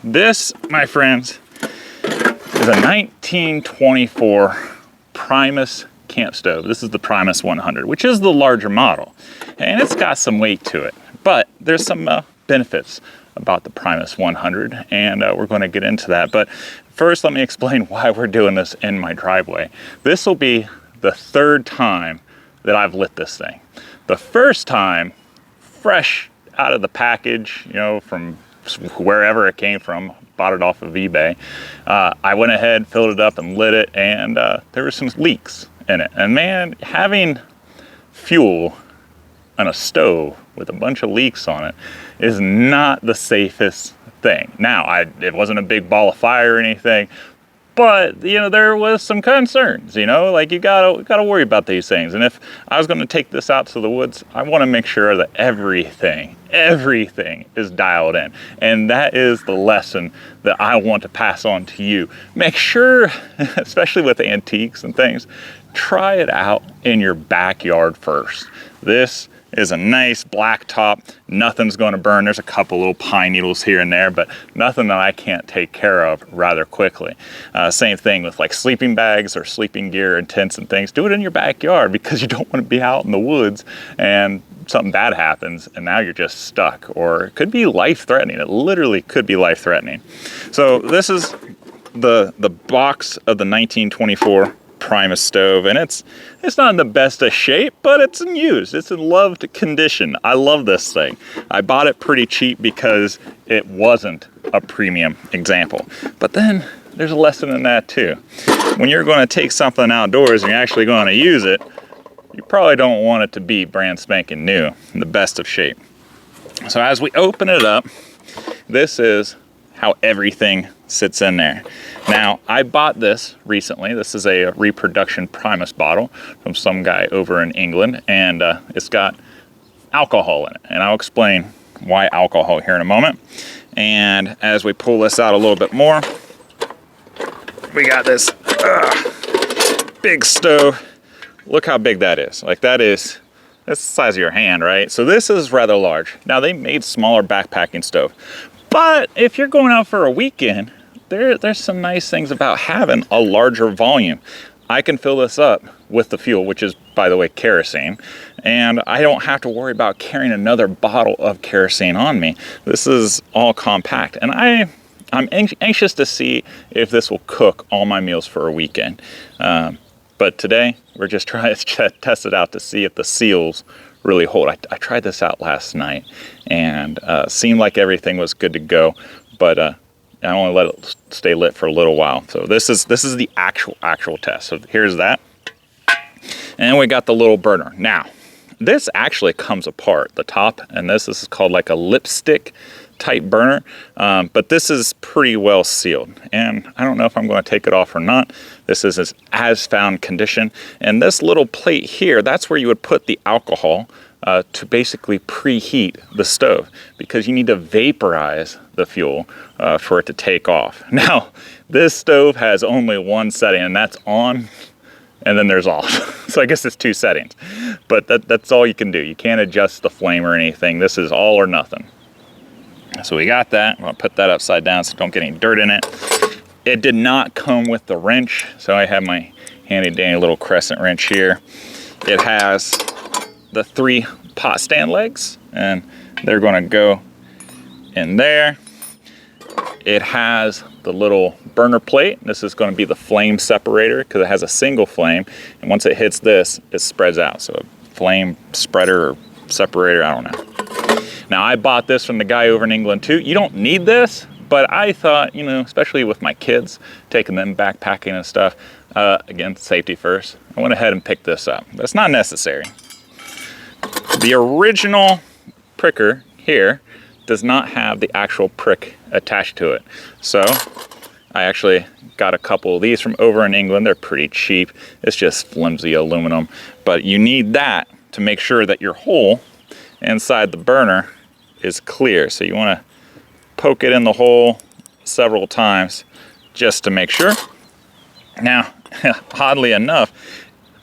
This, my friends, is a 1924 Primus camp stove. This is the Primus 100, which is the larger model, and it's got some weight to it, but there's some benefits about the Primus 100, and we're going to get into that. But first, let me explain why we're doing this in my driveway. This will be the third time that I've lit this thing. The first time, fresh out of the package, you know, from wherever it came from, bought it off of eBay. I went ahead, filled it up and lit it, and there were some leaks in it. And man, having fuel on a stove with a bunch of leaks on it is not the safest thing. Now, it wasn't a big ball of fire or anything, but you know, there was some concerns, you know, like you gotta worry about these things. And if I was gonna take this out to the woods, I wanna make sure that everything is dialed in. And that is the lesson that I want to pass on to you. Make sure, especially with antiques and things, try it out in your backyard first. This is a nice black top. Nothing's going to burn. There's a couple little pine needles here and there, but nothing that I can't take care of rather quickly. Same thing with like sleeping bags or sleeping gear and tents and things. Do it in your backyard because you don't want to be out in the woods and something bad happens and now you're just stuck, or it could be life-threatening. It literally could be life-threatening. So this is the box of the 1924 Primus stove, and it's not in the best of shape, but it's in use. It's in loved condition. I love this thing. I bought it pretty cheap because it wasn't a premium example. But then there's a lesson in that too. When you're going to take something outdoors and you're actually going to use it, you probably don't want it to be brand spanking new, in the best of shape. So as we open it up, this is how everything sits in there. Now, I bought this recently. This is a reproduction Primus bottle from some guy over in England, and it's got alcohol in it. And I'll explain why alcohol here in a moment. And as we pull this out a little bit more, we got this big stove. Look how big that is. Like that's the size of your hand, right? So this is rather large. Now, they made smaller backpacking stove. But if you're going out for a weekend, there's some nice things about having a larger volume. I can fill this up with the fuel, which is, by the way, kerosene, and I don't have to worry about carrying another bottle of kerosene on me. This is all compact, and I'm anxious to see if this will cook all my meals for a weekend. But today, we're just trying to test it out to see if the seals really hold. I tried this out last night and seemed like everything was good to go, but I only let it stay lit for a little while. So this is the actual test. So here's that, and we got the little burner. Now, this actually comes apart, the top, and this is called like a lipstick type burner, but this is pretty well sealed, and I don't know if I'm going to take it off or not. This is as found condition, and this little plate here, that's where you would put the alcohol to basically preheat the stove, because you need to vaporize the fuel for it to take off. Now, this stove has only one setting, and that's on, and then there's off. So I guess it's two settings, but that's all you can do. You can't adjust the flame or anything. This is all or nothing. So we got that. I'm gonna put that upside down so don't get any dirt in it. It did not come with the wrench, so I have my handy dandy little crescent wrench here. It has the 3 pot stand legs, and they're gonna go in there. It has the little burner plate. This is gonna be the flame separator because it has a single flame, and once it hits this, it spreads out. So a flame spreader or separator, I don't know. Now, I bought this from the guy over in England too. You don't need this, but I thought, you know, especially with my kids, taking them backpacking and stuff, again, safety first, I went ahead and picked this up, but it's not necessary. The original pricker here does not have the actual prick attached to it. So I actually got a couple of these from over in England. They're pretty cheap. It's just flimsy aluminum, but you need that to make sure that your hole inside the burner is clear. So you want to poke it in the hole several times just to make sure. Now, oddly enough,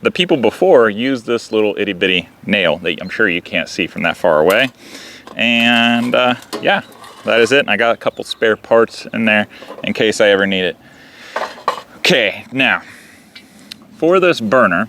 the people before used this little itty bitty nail that I'm sure you can't see from that far away. And yeah, that is it. And I got a couple spare parts in there in case I ever need it. Okay, now for this burner,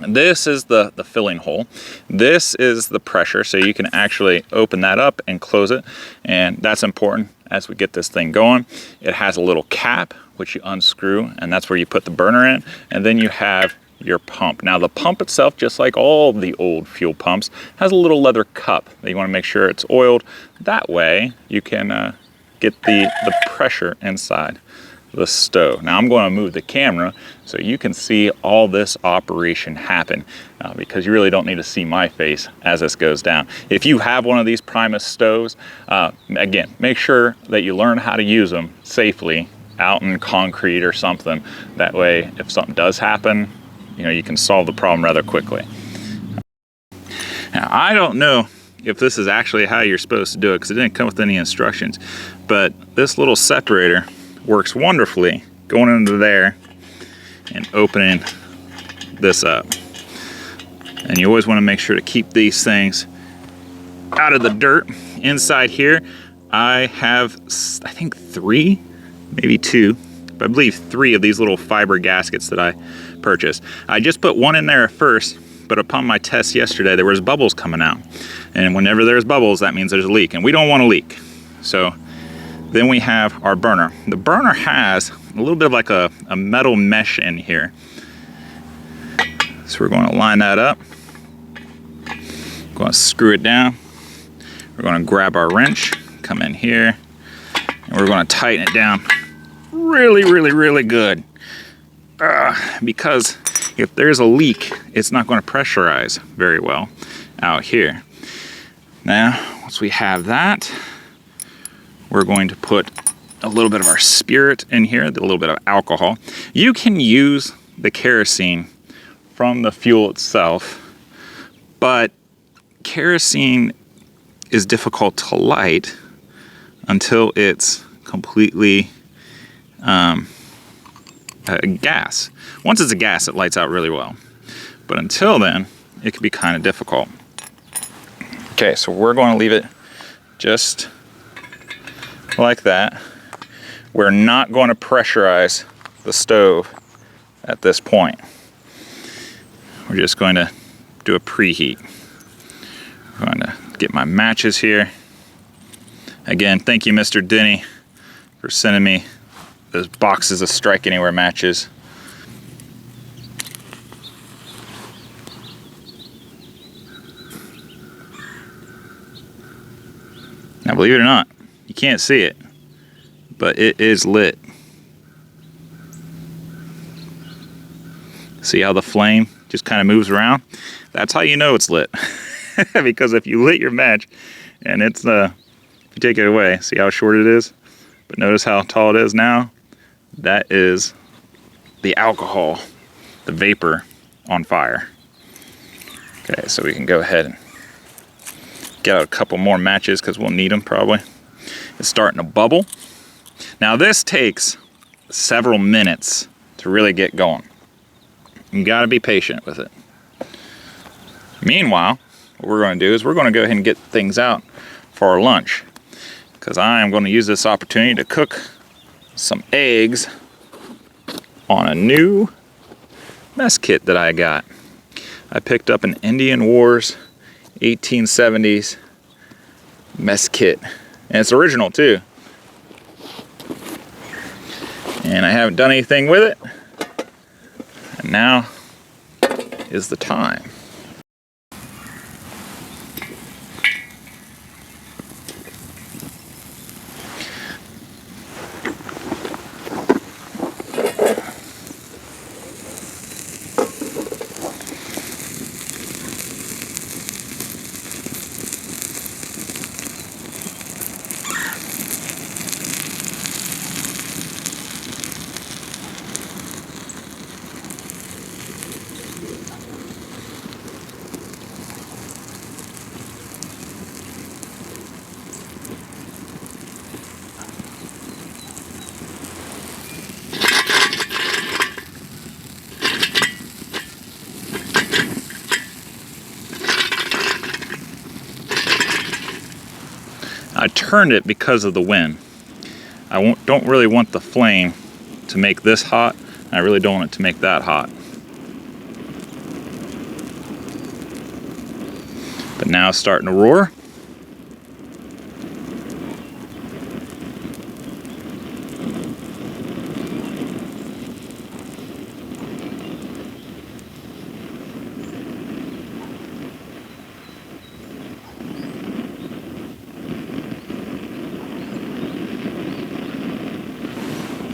this is the filling hole. This is the pressure, so you can actually open that up and close it. And that's important as we get this thing going. It has a little cap, which you unscrew, and that's where you put the burner in. And then you have your pump. Now the pump itself, just like all the old fuel pumps, has a little leather cup that you want to make sure it's oiled. That way you can get the pressure inside the stove. Now I'm going to move the camera so you can see all this operation happen, because you really don't need to see my face as this goes down. If you have one of these Primus stoves, again, make sure that you learn how to use them safely out in concrete or something. That way, if something does happen, you know, you can solve the problem rather quickly. Now, I don't know if this is actually how you're supposed to do it, because it didn't come with any instructions, but this little separator works wonderfully going into there and opening this up. And you always want to make sure to keep these things out of the dirt. Inside here, I have, I think 3, maybe 2, but I believe 3 of these little fiber gaskets that I purchased. I just put one in there at first, but upon my test yesterday, there was bubbles coming out. And whenever there's bubbles, that means there's a leak, and we don't want a leak. So then we have our burner. The burner has a little bit of like a metal mesh in here. So we're going to line that up. Going to screw it down. We're going to grab our wrench, come in here, and we're going to tighten it down really, really, really good. Because if there's a leak, it's not going to pressurize very well out here. Now, once we have that, we're going to put a little bit of our spirit in here, a little bit of alcohol. You can use the kerosene from the fuel itself, but kerosene is difficult to light until it's completely a gas. Once it's a gas, it lights out really well. But until then, it can be kind of difficult. Okay, so we're going to leave it just like that. We're not going to pressurize the stove at this point. We're just going to do a preheat. I'm going to get my matches here. Again, thank you, Mr. Denny, for sending me those boxes of Strike Anywhere matches. Now, believe it or not, you can't see it, but it is lit. See how the flame just kind of moves around? That's how you know it's lit. Because if you lit your match and it's, if you take it away, see how short it is? But notice how tall it is now? That is the alcohol, the vapor on fire. Okay, so we can go ahead and get out a couple more matches because we'll need them probably. It's starting to bubble. Now this takes several minutes to really get going. You gotta be patient with it. Meanwhile, what we're going to do is we're going to go ahead and get things out for our lunch, because I am going to use this opportunity to cook some eggs on a new mess kit that I got. I picked up an Indian Wars 1870s mess kit, and it's original too. And I haven't done anything with it, and now is the time. I turned it because of the wind. I don't really want the flame to make this hot, and I really don't want it to make that hot. But now it's starting to roar.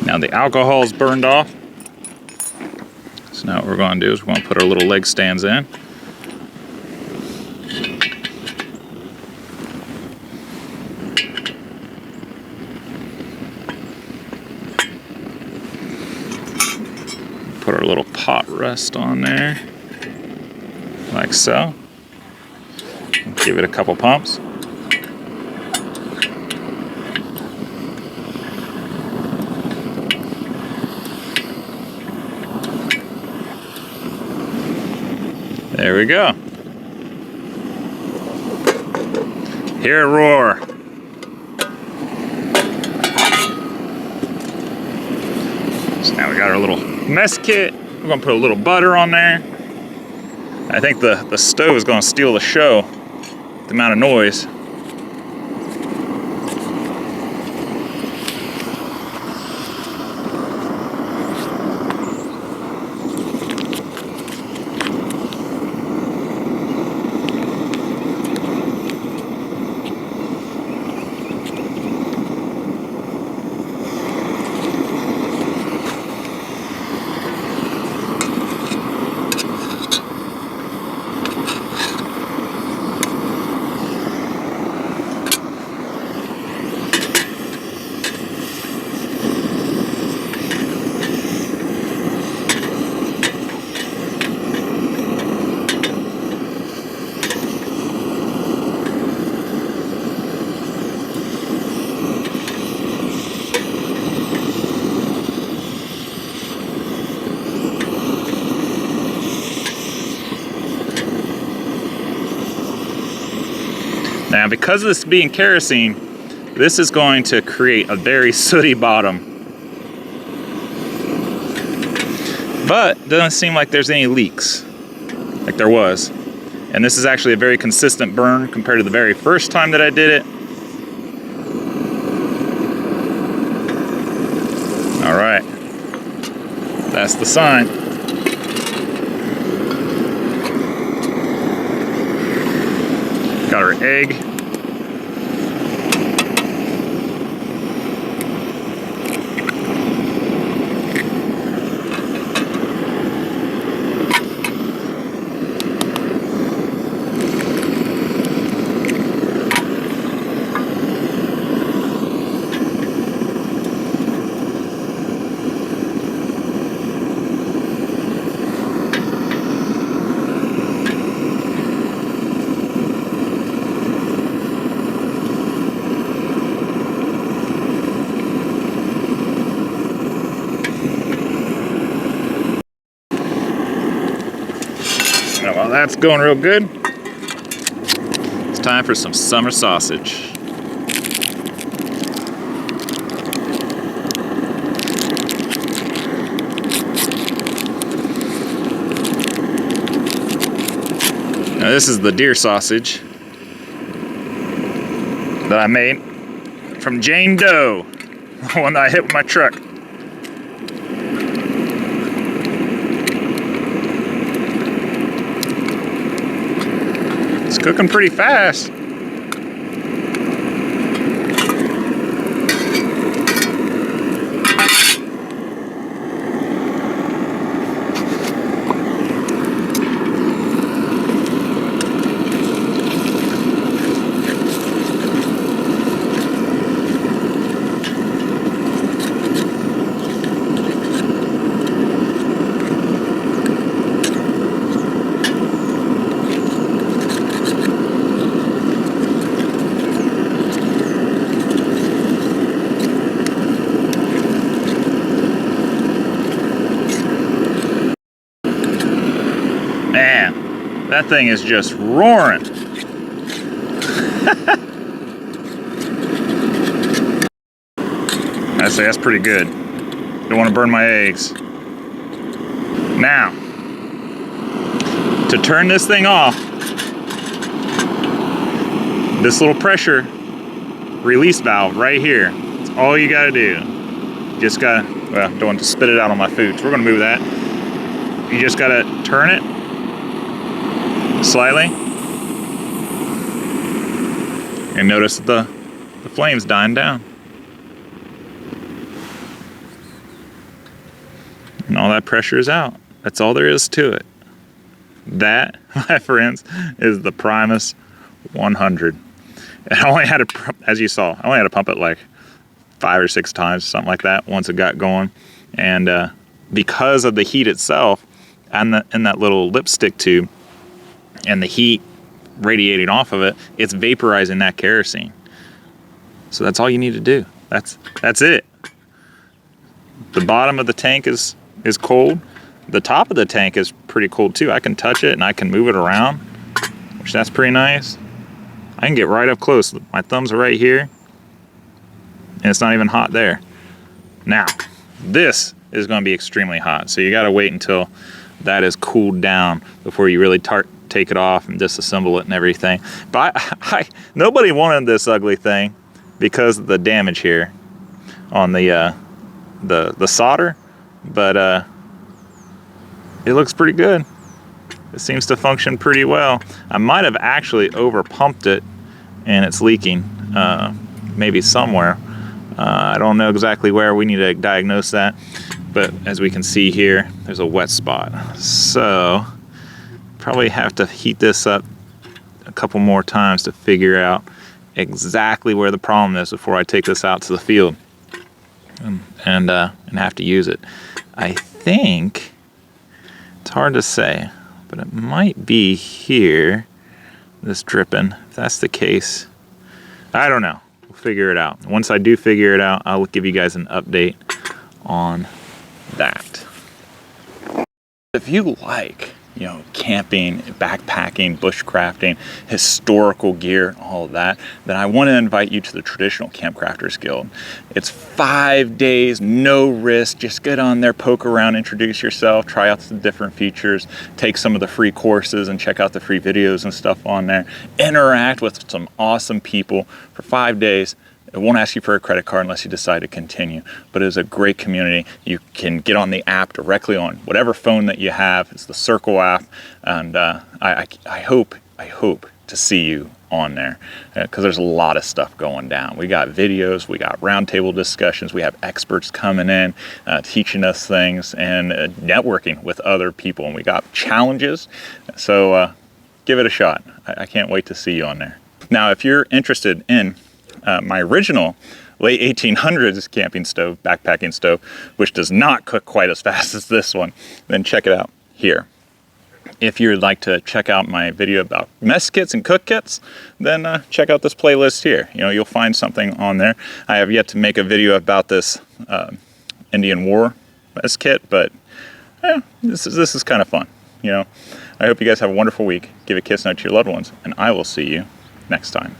Now the alcohol's burned off. So now what we're going to do is we're going to put our little leg stands in. Put our little pot rest on there, like so. Give it a couple pumps. There we go. Hear it roar. So now we got our little mess kit. We're gonna put a little butter on there. I think the stove is gonna steal the show, the amount of noise. Now, because of this being kerosene, this is going to create a very sooty bottom. But it doesn't seem like there's any leaks, like there was. And this is actually a very consistent burn compared to the very first time that I did it. All right, that's the sign. Got our egg. While that's going real good, it's time for some summer sausage. Now this is the deer sausage that I made from Jane Doe, the one that I hit with my truck. It's cooking pretty fast. That thing is just roaring. I say that's pretty good. Don't want to burn my eggs. Now, to turn this thing off, this little pressure release valve right here. That's all you gotta do. Just gotta, well, don't want to spit it out on my food, so we're gonna move that. You just gotta turn it slightly. And notice the flames dying down. And all that pressure is out. That's all there is to it. That, my friends, is the Primus 100. And I only had to, as you saw, I only had to pump it like 5 or 6 times, something like that, once it got going. And because of the heat itself, and that little lipstick tube, and the heat radiating off of it, it's vaporizing that kerosene. So that's all you need to do. That's it. The bottom of the tank is cold. The top of the tank is pretty cold too. I can touch it and I can move it around, which that's pretty nice. I can get right up close. My thumbs are right here, and it's not even hot there. Now, this is going to be extremely hot, so you got to wait until that is cooled down before you really take it off and disassemble it and everything. But nobody wanted this ugly thing because of the damage here on the solder, but it looks pretty good. It seems to function pretty well. I might have actually over pumped it and it's leaking maybe somewhere. I don't know exactly where. We need to diagnose that. But as we can see here, there's a wet spot. So probably have to heat this up a couple more times to figure out exactly where the problem is before I take this out to the field and have to use it. I think, it's hard to say, but it might be here, this dripping. If that's the case, I don't know. We'll figure it out. Once I do figure it out, I'll give you guys an update on that. If you like, camping, backpacking, bushcrafting, historical gear, all of that, then I want to invite you to the Traditional Campcrafters Guild. It's 5 days, no risk. Just get on there, poke around, introduce yourself, try out the different features, take some of the free courses and check out the free videos and stuff on there. Interact with some awesome people for 5 days. It won't ask you for a credit card unless you decide to continue, but it is a great community. You can get on the app directly on whatever phone that you have. It's the Circle app, and I hope to see you on there because there's a lot of stuff going down. We got videos, we got roundtable discussions, we have experts coming in teaching us things and networking with other people, and we got challenges. So give it a shot. I can't wait to see you on there. Now, if you're interested in my original late 1800s camping stove, backpacking stove, which does not cook quite as fast as this one, then check it out here. If you'd like to check out my video about mess kits and cook kits, then check out this playlist here. You'll find something on there. I have yet to make a video about this Indian War mess kit, but this is kind of fun. I hope you guys have a wonderful week. Give a kiss note to your loved ones, and I will see you next time.